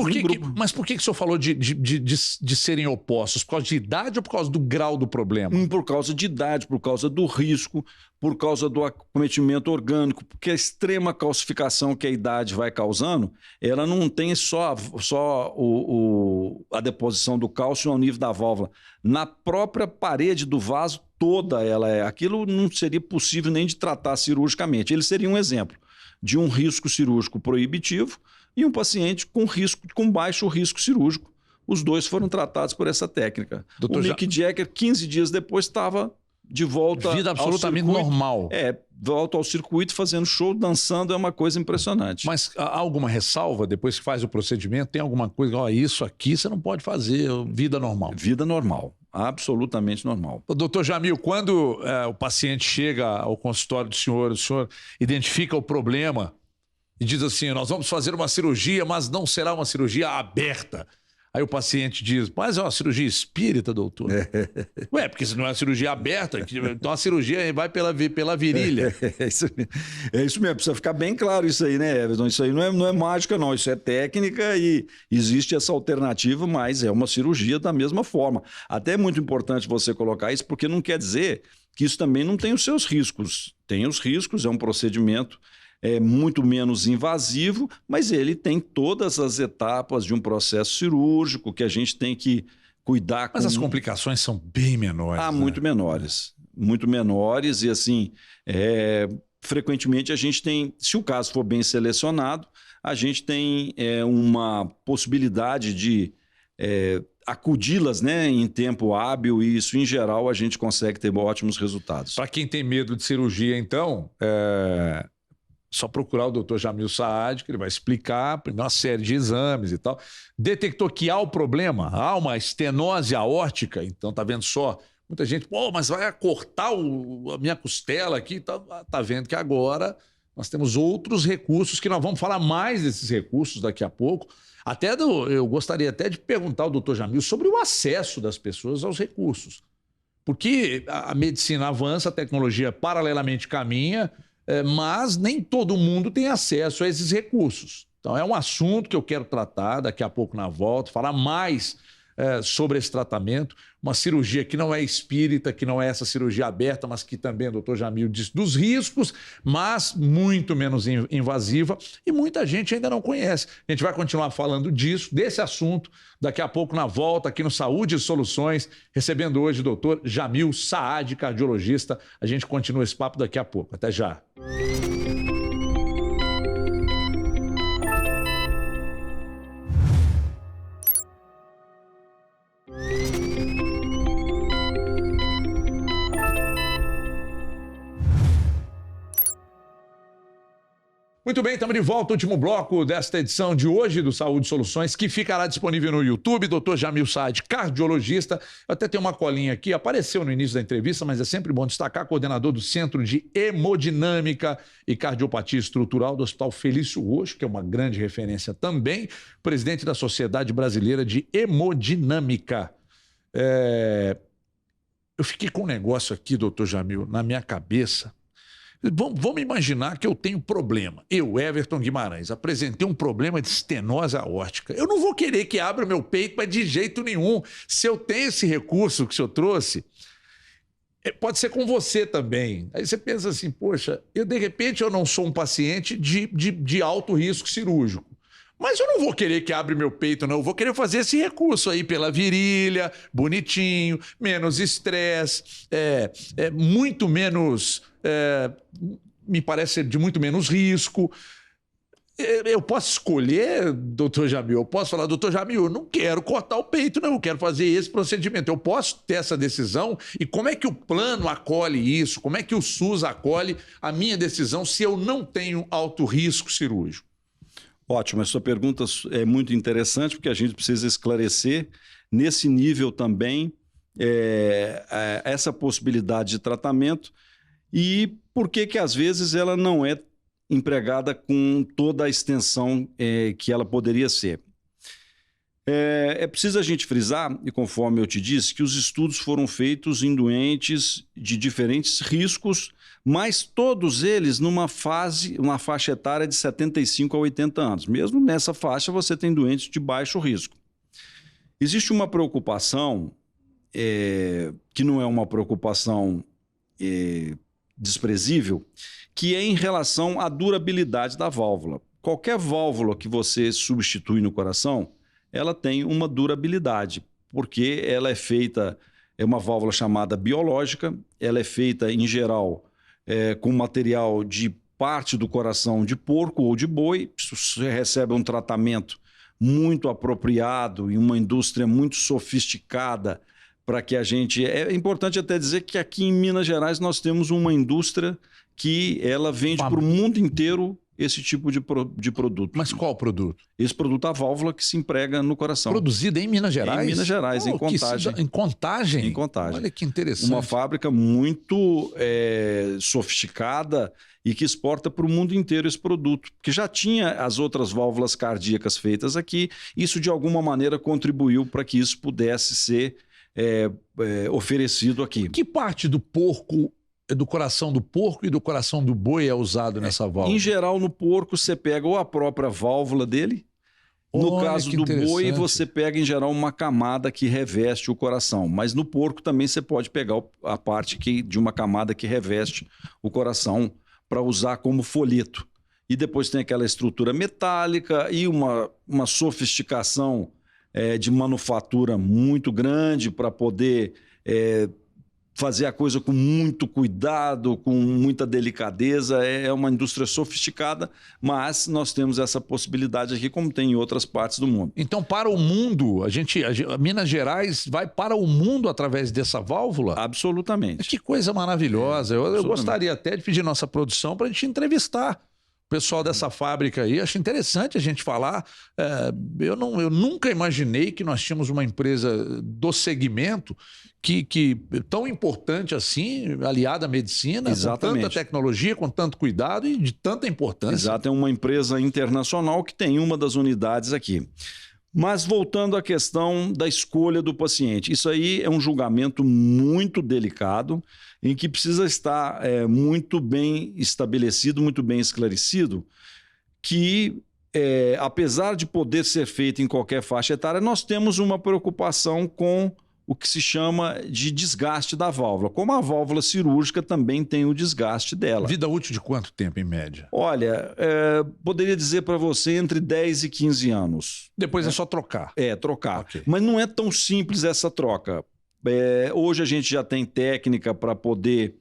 Mas por que o senhor falou de serem opostos? Por causa de idade ou por causa do grau do problema? Por causa de idade, por causa do risco, por causa do acometimento orgânico, porque a extrema calcificação que a idade vai causando, ela não tem só a deposição do cálcio ao nível da válvula. Na própria parede do vaso, toda ela aquilo não seria possível nem de tratar cirurgicamente. Ele seria um exemplo de um risco cirúrgico proibitivo e um paciente com baixo risco cirúrgico. Os dois foram tratados por essa técnica. O Mick Jagger, 15 dias depois, estava de volta vida absolutamente normal. Volta ao circuito, fazendo show, dançando, é uma coisa impressionante. Mas há alguma ressalva depois que faz o procedimento? Tem alguma coisa, isso aqui você não pode fazer, vida normal? Vida normal, absolutamente normal. Doutor Jamil, quando o paciente chega ao consultório do senhor, o senhor identifica o problema e diz assim, nós vamos fazer uma cirurgia, mas não será uma cirurgia aberta. Aí o paciente diz, mas é uma cirurgia espírita, doutor. Ué, porque se não é uma cirurgia aberta, então a cirurgia vai pela virilha. É isso mesmo, precisa ficar bem claro isso aí, né, Everton? Isso aí não é mágica, não. Isso é técnica e existe essa alternativa, mas é uma cirurgia da mesma forma. Até é muito importante você colocar isso, porque não quer dizer que isso também não tem os seus riscos. Tem os riscos, é um procedimento muito menos invasivo, mas ele tem todas as etapas de um processo cirúrgico que a gente tem que cuidar. Mas as complicações são bem menores. Né? Muito menores e assim, frequentemente a gente tem, se o caso for bem selecionado, a gente tem uma possibilidade de acudi-las, né, em tempo hábil e isso, em geral, a gente consegue ter ótimos resultados. Para quem tem medo de cirurgia, então, só procurar o Dr. Jamil Saad, que ele vai explicar uma série de exames e tal. Detectou que há o problema, há uma estenose aórtica, então tá vendo só? Muita gente, mas vai cortar a minha costela aqui, tá vendo que agora nós temos outros recursos que nós vamos falar mais desses recursos daqui a pouco. Eu gostaria até de perguntar ao Dr. Jamil sobre o acesso das pessoas aos recursos. Porque a medicina avança, a tecnologia paralelamente caminha, mas nem todo mundo tem acesso a esses recursos. Então é um assunto que eu quero tratar daqui a pouco na volta, falar mais sobre esse tratamento, uma cirurgia que não é espírita, que não é essa cirurgia aberta, mas que também o doutor Jamil disse dos riscos, mas muito menos invasiva e muita gente ainda não conhece. A gente vai continuar falando disso, desse assunto, daqui a pouco na volta aqui no Saúde e Soluções, recebendo hoje o doutor Jamil Saad, cardiologista. A gente continua esse papo daqui a pouco. Até já. Muito bem, estamos de volta, último bloco desta edição de hoje do Saúde Soluções, que ficará disponível no YouTube, Dr. Jamil Saad, cardiologista. Eu até tenho uma colinha aqui, apareceu no início da entrevista, mas é sempre bom destacar, coordenador do Centro de Hemodinâmica e Cardiopatia Estrutural do Hospital Felício Roxo, que é uma grande referência também, presidente da Sociedade Brasileira de Hemodinâmica. Eu fiquei com um negócio aqui, doutor Jamil, na minha cabeça. Vamos imaginar que eu tenho problema. Eu, Everton Guimarães, apresentei um problema de estenose aórtica. Eu não vou querer que abra o meu peito, mas de jeito nenhum. Se eu tenho esse recurso que o senhor trouxe, pode ser com você também. Aí você pensa assim, poxa, de repente eu não sou um paciente de alto risco cirúrgico. Mas eu não vou querer que abra meu peito, não. Eu vou querer fazer esse recurso aí pela virilha, bonitinho, menos estresse, muito menos... me parece ser de muito menos risco. Eu posso escolher, doutor Jamil, eu posso falar, doutor Jamil, eu não quero cortar o peito, não, eu quero fazer esse procedimento. Eu posso ter essa decisão? E como é que o plano acolhe isso? Como é que o SUS acolhe a minha decisão se eu não tenho alto risco cirúrgico? Ótimo, a sua pergunta é muito interessante porque a gente precisa esclarecer nesse nível também essa possibilidade de tratamento e por que às vezes ela não é empregada com toda a extensão que ela poderia ser. É preciso a gente frisar, e conforme eu te disse, que os estudos foram feitos em doentes de diferentes riscos, mas todos eles uma faixa etária de 75 a 80 anos. Mesmo nessa faixa, você tem doentes de baixo risco. Existe uma preocupação, que não é uma preocupação desprezível, que é em relação à durabilidade da válvula. Qualquer válvula que você substitui no coração, ela tem uma durabilidade, porque ela é uma válvula chamada biológica, ela é feita, em geral, com material de parte do coração de porco ou de boi. Você recebe um tratamento muito apropriado e uma indústria muito sofisticada para que a gente... É importante até dizer que aqui em Minas Gerais nós temos uma indústria que ela vende para o mundo inteiro esse tipo de produto. Mas qual produto? Esse produto, a válvula que se emprega no coração. Produzida em Minas Gerais? Em Minas Gerais, em Contagem. Em Contagem? Em Contagem. Olha que interessante. Uma fábrica muito sofisticada e que exporta para o mundo inteiro esse produto. Porque já tinha as outras válvulas cardíacas feitas aqui. Isso, de alguma maneira, contribuiu para que isso pudesse ser oferecido aqui. Que parte do porco... do coração do porco e do coração do boi é usado nessa válvula? Em geral, no porco, você pega ou a própria válvula dele. No caso do boi, você pega, em geral, uma camada que reveste o coração. Mas no porco também você pode pegar a parte de uma camada que reveste o coração para usar como folheto. E depois tem aquela estrutura metálica e uma sofisticação de manufatura muito grande para poder... fazer a coisa com muito cuidado, com muita delicadeza. É uma indústria sofisticada, mas nós temos essa possibilidade aqui, como tem em outras partes do mundo. Então, para o mundo, a Minas Gerais vai para o mundo através dessa válvula? Absolutamente. Que coisa maravilhosa. Eu gostaria até de pedir nossa produção para a gente entrevistar o pessoal dessa fábrica aí. Acho interessante a gente falar. Eu nunca imaginei que nós tínhamos uma empresa do segmento que tão importante assim, aliada à medicina, exatamente, com tanta tecnologia, com tanto cuidado e de tanta importância. Exato, é uma empresa internacional que tem uma das unidades aqui. Mas voltando à questão da escolha do paciente, isso aí é um julgamento muito delicado, em que precisa estar muito bem estabelecido, muito bem esclarecido, que apesar de poder ser feito em qualquer faixa etária, nós temos uma preocupação com o que se chama de desgaste da válvula. Como a válvula cirúrgica também tem o desgaste dela. Vida útil de quanto tempo, em média? Olha, poderia dizer para você entre 10 e 15 anos. Depois é só trocar. Trocar. Okay. Mas não é tão simples essa troca. Hoje a gente já tem técnica para poder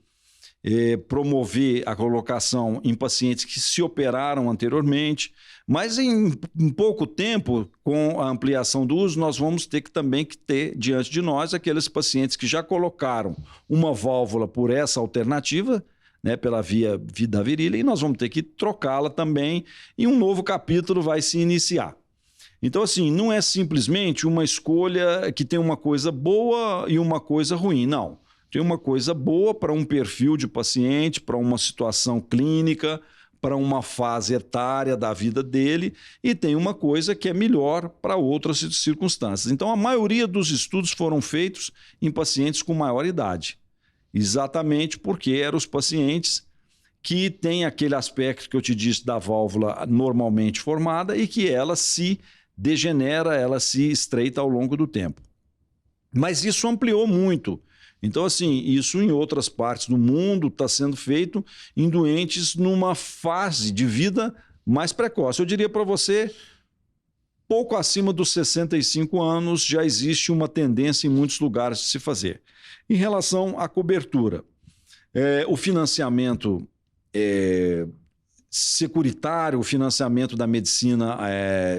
promover a colocação em pacientes que se operaram anteriormente, mas em pouco tempo, com a ampliação do uso, nós vamos ter também que ter diante de nós aqueles pacientes que já colocaram uma válvula por essa alternativa, né, pela via da virilha, e nós vamos ter que trocá-la também, e um novo capítulo vai se iniciar. Então, assim, não é simplesmente uma escolha que tem uma coisa boa e uma coisa ruim, não. Tem uma coisa boa para um perfil de paciente, para uma situação clínica, para uma fase etária da vida dele, e tem uma coisa que é melhor para outras circunstâncias. Então, a maioria dos estudos foram feitos em pacientes com maior idade, exatamente porque eram os pacientes que têm aquele aspecto que eu te disse da válvula normalmente formada e que ela se degenera, ela se estreita ao longo do tempo. Mas isso ampliou muito. Então, assim, isso em outras partes do mundo está sendo feito em doentes numa fase de vida mais precoce. Eu diria para você, pouco acima dos 65 anos já existe uma tendência em muitos lugares de se fazer. Em relação à cobertura, o financiamento securitário, o financiamento da medicina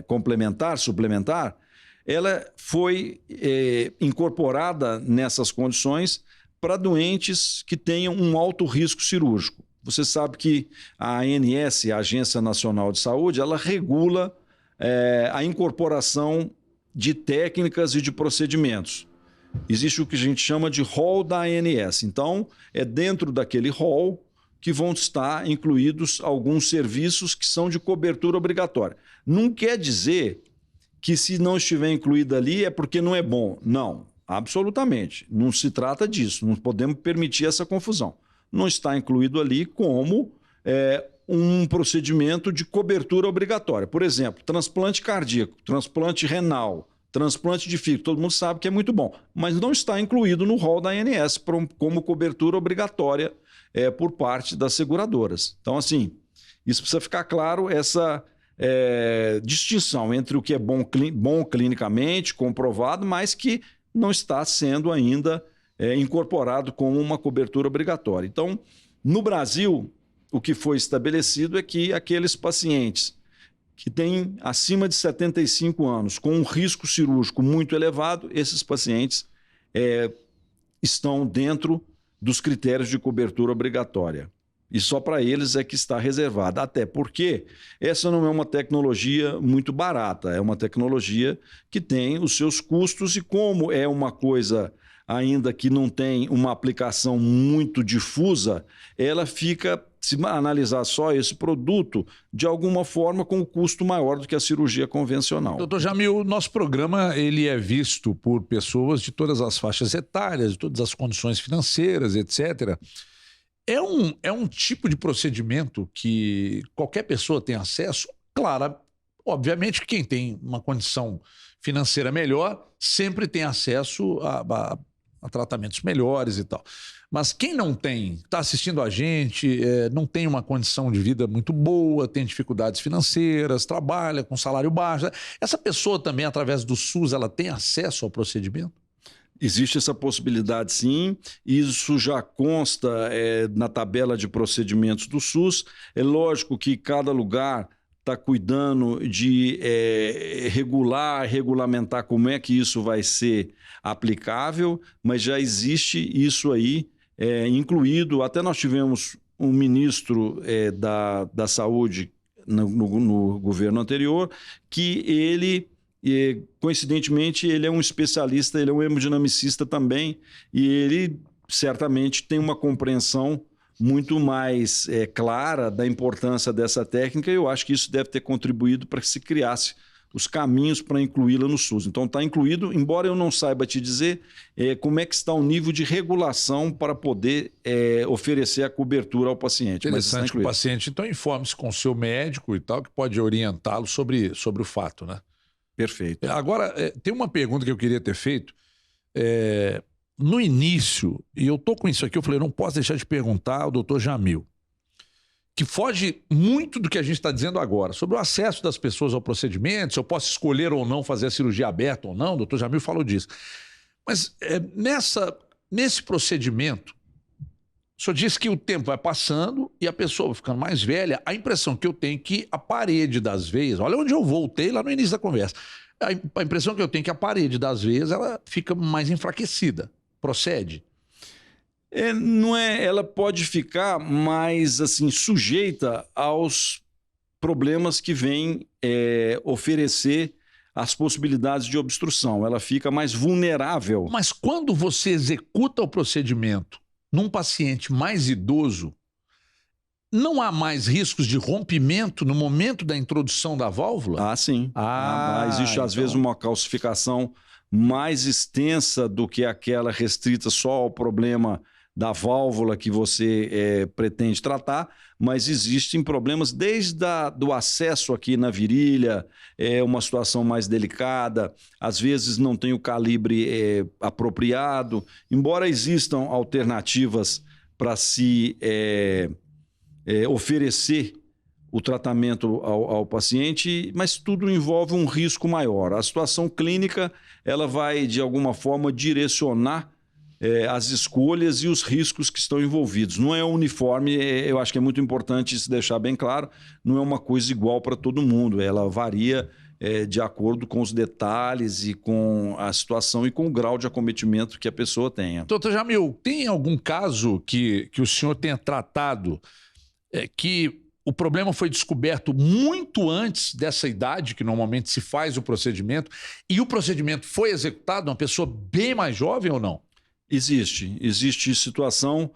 complementar, suplementar, ela foi incorporada nessas condições para doentes que tenham um alto risco cirúrgico. Você sabe que a ANS, a Agência Nacional de Saúde, ela regula a incorporação de técnicas e de procedimentos. Existe o que a gente chama de rol da ANS. Então, é dentro daquele rol que vão estar incluídos alguns serviços que são de cobertura obrigatória. Não quer dizer que se não estiver incluído ali é porque não é bom. Não, absolutamente. Não se trata disso. Não podemos permitir essa confusão. não está incluído ali como um procedimento de cobertura obrigatória. Por exemplo, transplante cardíaco, transplante renal, transplante de fígado, todo mundo sabe que é muito bom, mas não está incluído no rol da ANS como cobertura obrigatória por parte das seguradoras. Então, assim, isso precisa ficar claro, essa distinção entre o que é bom clinicamente, comprovado, mas que não está sendo ainda incorporado como uma cobertura obrigatória. Então, no Brasil, o que foi estabelecido é que aqueles pacientes que têm acima de 75 anos, com um risco cirúrgico muito elevado, esses pacientes estão dentro dos critérios de cobertura obrigatória. E só para eles é que está reservada. Até porque essa não é uma tecnologia muito barata, é uma tecnologia que tem os seus custos e como é uma coisa ainda que não tem uma aplicação muito difusa, ela fica, se analisar só esse produto, de alguma forma com um custo maior do que a cirurgia convencional. Doutor Jamil, nosso programa ele é visto por pessoas de todas as faixas etárias, de todas as condições financeiras, etc. É um tipo de procedimento que qualquer pessoa tem acesso? Claro, obviamente que quem tem uma condição financeira melhor sempre tem acesso a tratamentos melhores e tal. Mas quem não tem, está assistindo a gente, não tem uma condição de vida muito boa, tem dificuldades financeiras, trabalha com salário baixo, essa pessoa também, através do SUS, ela tem acesso ao procedimento? Existe essa possibilidade, sim. Isso já consta na tabela de procedimentos do SUS. É lógico que cada lugar está cuidando de regulamentar como é que isso vai ser aplicável, mas já existe isso aí incluído. Até nós tivemos um ministro da Saúde no governo anterior, que ele... coincidentemente, ele é um especialista, ele é um hemodinamicista também, e ele certamente tem uma compreensão muito mais clara da importância dessa técnica, e eu acho que isso deve ter contribuído para que se criasse os caminhos para incluí-la no SUS. Então está incluído, embora eu não saiba te dizer como é que está o nível de regulação para poder oferecer a cobertura ao paciente. Interessante que o paciente, então, informe-se com o seu médico e tal, que pode orientá-lo sobre o fato, né? Perfeito. Agora, tem uma pergunta que eu queria ter feito. No início, e eu estou com isso aqui, eu falei, não posso deixar de perguntar ao doutor Jamil, que foge muito do que a gente está dizendo agora, sobre o acesso das pessoas ao procedimento, se eu posso escolher ou não fazer a cirurgia aberta ou não, o doutor Jamil falou disso. Mas nesse procedimento, o senhor disse que o tempo vai passando e a pessoa vai ficando mais velha. A impressão que eu tenho é que a parede das veias... Olha onde eu voltei lá no início da conversa. A impressão que eu tenho é que a parede das veias ela fica mais enfraquecida. Procede? Não é, ela pode ficar mais assim, sujeita aos problemas que vêm oferecer as possibilidades de obstrução. Ela fica mais vulnerável. Mas quando você executa o procedimento num paciente mais idoso, não há mais riscos de rompimento no momento da introdução da válvula? Ah, sim. Existe, às vezes, uma calcificação mais extensa do que aquela restrita só ao problema da válvula que você pretende tratar, mas existem problemas desde do acesso aqui na virilha, uma situação mais delicada, às vezes não tem o calibre apropriado, embora existam alternativas para se oferecer o tratamento ao paciente, mas tudo envolve um risco maior. A situação clínica ela vai, de alguma forma, direcionar as escolhas e os riscos que estão envolvidos. Não é uniforme, eu acho que é muito importante se deixar bem claro, não é uma coisa igual para todo mundo, ela varia de acordo com os detalhes e com a situação e com o grau de acometimento que a pessoa tenha. Doutor Jamil, tem algum caso que o senhor tenha tratado que o problema foi descoberto muito antes dessa idade, que normalmente se faz o procedimento, e o procedimento foi executado numa pessoa bem mais jovem ou não? Existe situação.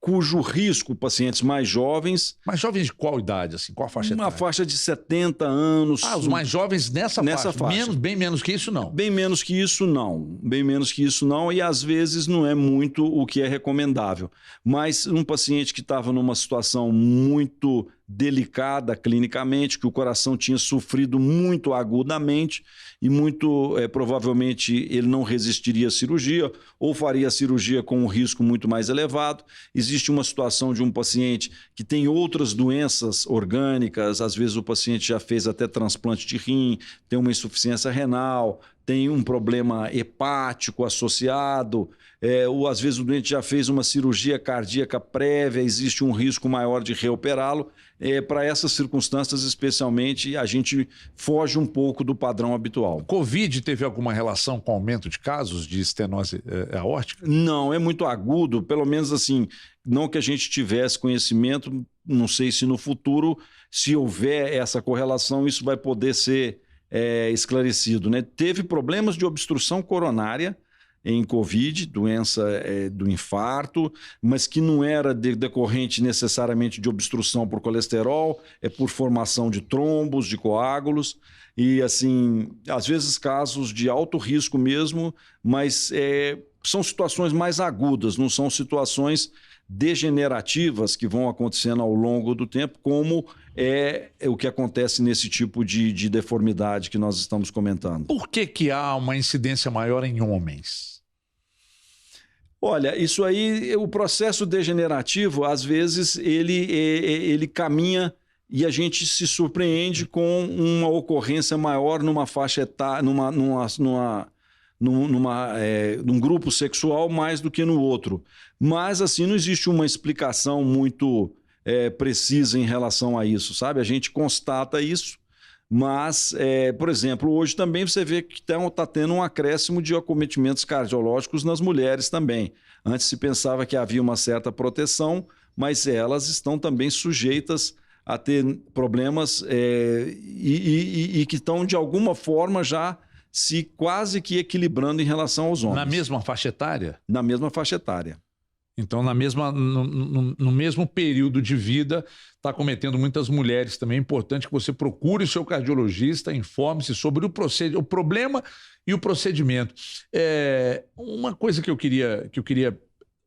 cujo risco, pacientes mais jovens... Mas jovens de qual idade, assim? Qual a faixa etária? Uma faixa de 70 anos. Os mais jovens nessa faixa. Bem menos que isso, não. Bem menos que isso, não. Bem menos que isso, não. E às vezes não é muito o que é recomendável. Mas um paciente que estava numa situação muito delicada clinicamente, que o coração tinha sofrido muito agudamente e muito provavelmente ele não resistiria à cirurgia ou faria a cirurgia com um risco muito mais elevado. Existe uma situação de um paciente que tem outras doenças orgânicas, às vezes o paciente já fez até transplante de rim, tem uma insuficiência renal, tem um problema hepático associado, ou às vezes o doente já fez uma cirurgia cardíaca prévia, existe um risco maior de reoperá-lo. Para essas circunstâncias, especialmente, a gente foge um pouco do padrão habitual. Covid teve alguma relação com o aumento de casos de estenose aórtica? Não, é muito agudo, pelo menos assim, não que a gente tivesse conhecimento, não sei se no futuro, se houver essa correlação, isso vai poder ser esclarecido, né? Teve problemas de obstrução coronária em Covid, doença do infarto, mas que não era decorrente necessariamente de obstrução por colesterol, é por formação de trombos, de coágulos, e assim, às vezes casos de alto risco mesmo, mas são situações mais agudas, não são situações degenerativas que vão acontecendo ao longo do tempo, como é o que acontece nesse tipo de deformidade que nós estamos comentando. Por que há uma incidência maior em homens? Olha, isso aí, o processo degenerativo, às vezes, ele caminha e a gente se surpreende com uma ocorrência maior numa faixa etária, num grupo sexual mais do que no outro. Mas, assim, não existe uma explicação muito precisa em relação a isso, sabe? A gente constata isso, mas, por exemplo, hoje também você vê que está tendo um acréscimo de acometimentos cardiológicos nas mulheres também. Antes se pensava que havia uma certa proteção, mas elas estão também sujeitas a ter problemas e que estão, de alguma forma, já se quase que equilibrando em relação aos homens. Na mesma faixa etária? Na mesma faixa etária. Então, no mesmo período de vida, está cometendo muitas mulheres também. É importante que você procure o seu cardiologista, informe-se sobre o problema e o procedimento. Uma coisa que eu queria...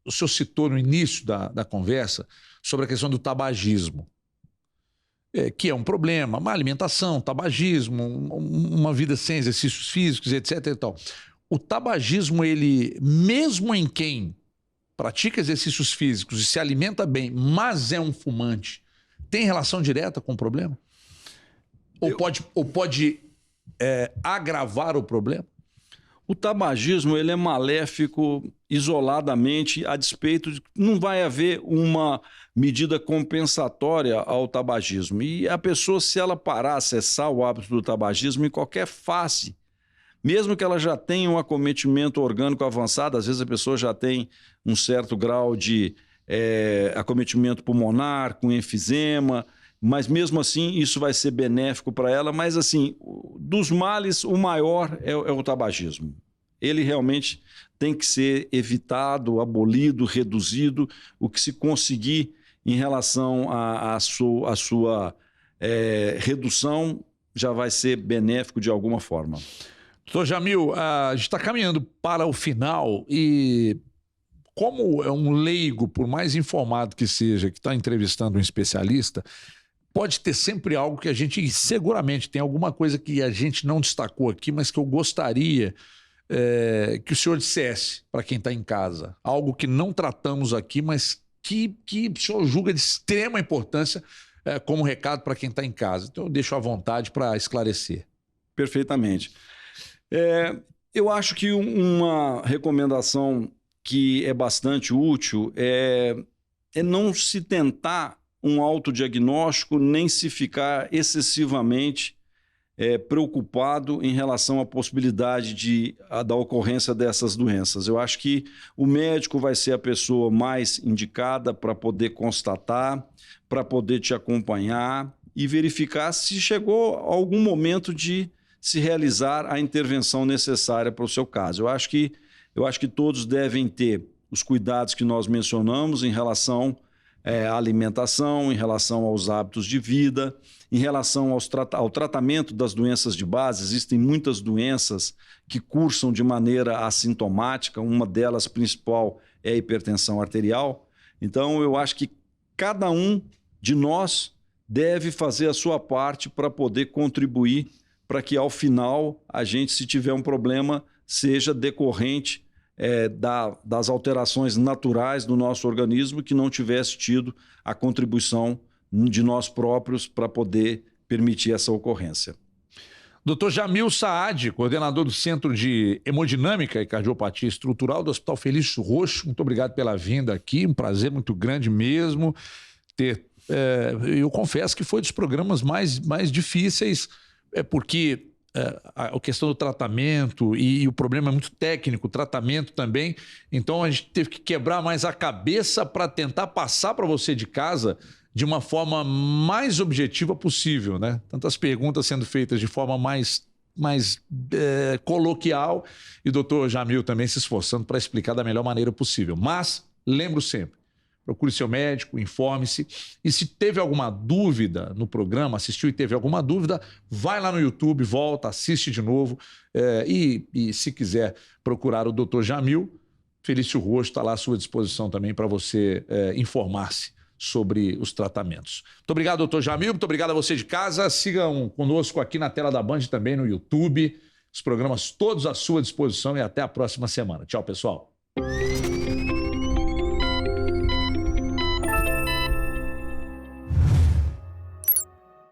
O senhor citou no início da conversa sobre a questão do tabagismo. Que é um problema, má alimentação, tabagismo, uma vida sem exercícios físicos, etc. E tal. O tabagismo, ele, mesmo em quem pratica exercícios físicos e se alimenta bem, mas é um fumante, tem relação direta com o problema? Ou pode agravar o problema? O tabagismo, ele é maléfico isoladamente, a despeito de que não vai haver uma medida compensatória ao tabagismo. E a pessoa, se ela parar, cessar o hábito do tabagismo em qualquer face, mesmo que ela já tenha um acometimento orgânico avançado, às vezes a pessoa já tem um certo grau de acometimento pulmonar, com enfisema, mas mesmo assim isso vai ser benéfico para ela. Mas assim, dos males, o maior é o tabagismo. Ele realmente tem que ser evitado, abolido, reduzido, o que se conseguir em relação à sua redução já vai ser benéfico de alguma forma. Doutor Jamil, a gente está caminhando para o final e, como é um leigo, por mais informado que seja, que está entrevistando um especialista, pode ter sempre algo que a gente, seguramente tem alguma coisa que a gente não destacou aqui, mas que eu gostaria que o senhor dissesse para quem está em casa. Algo que não tratamos aqui, mas que o senhor julga de extrema importância como recado para quem está em casa. Então eu deixo à vontade para esclarecer. Perfeitamente. Eu acho que uma recomendação que é bastante útil é não se tentar um autodiagnóstico, nem se ficar excessivamente preocupado em relação à possibilidade da ocorrência dessas doenças. Eu acho que o médico vai ser a pessoa mais indicada para poder constatar, para poder te acompanhar e verificar se chegou algum momento de se realizar a intervenção necessária para o seu caso. Eu acho que todos devem ter os cuidados que nós mencionamos em relação à alimentação, em relação aos hábitos de vida, em relação ao tratamento das doenças de base. Existem muitas doenças que cursam de maneira assintomática, uma delas principal é a hipertensão arterial. Então, eu acho que cada um de nós deve fazer a sua parte para poder contribuir para que, ao final, a gente, se tiver um problema, seja decorrente das alterações naturais do nosso organismo, que não tivesse tido a contribuição de nós próprios para poder permitir essa ocorrência. Dr. Jamil Saad, coordenador do Centro de Hemodinâmica e Cardiopatia Estrutural do Hospital Felício Roxo, muito obrigado pela vinda aqui, um prazer muito grande mesmo ter... eu confesso que foi dos programas mais difíceis, porque a questão do tratamento e o problema é muito técnico, o tratamento também. Então a gente teve que quebrar mais a cabeça para tentar passar para você de casa de uma forma mais objetiva possível, né? Tantas perguntas sendo feitas de forma mais coloquial e o doutor Jamil também se esforçando para explicar da melhor maneira possível. Mas, lembro sempre, procure seu médico, informe-se. E se teve alguma dúvida no programa, assistiu e teve alguma dúvida, vai lá no YouTube, volta, assiste de novo. E se quiser procurar o Dr. Jamil, Felício Roxo está lá à sua disposição também para você informar-se sobre os tratamentos. Muito obrigado, Dr. Jamil. Muito obrigado a você de casa. Sigam conosco aqui na tela da Band e também no YouTube. Os programas todos à sua disposição e até a próxima semana. Tchau, pessoal.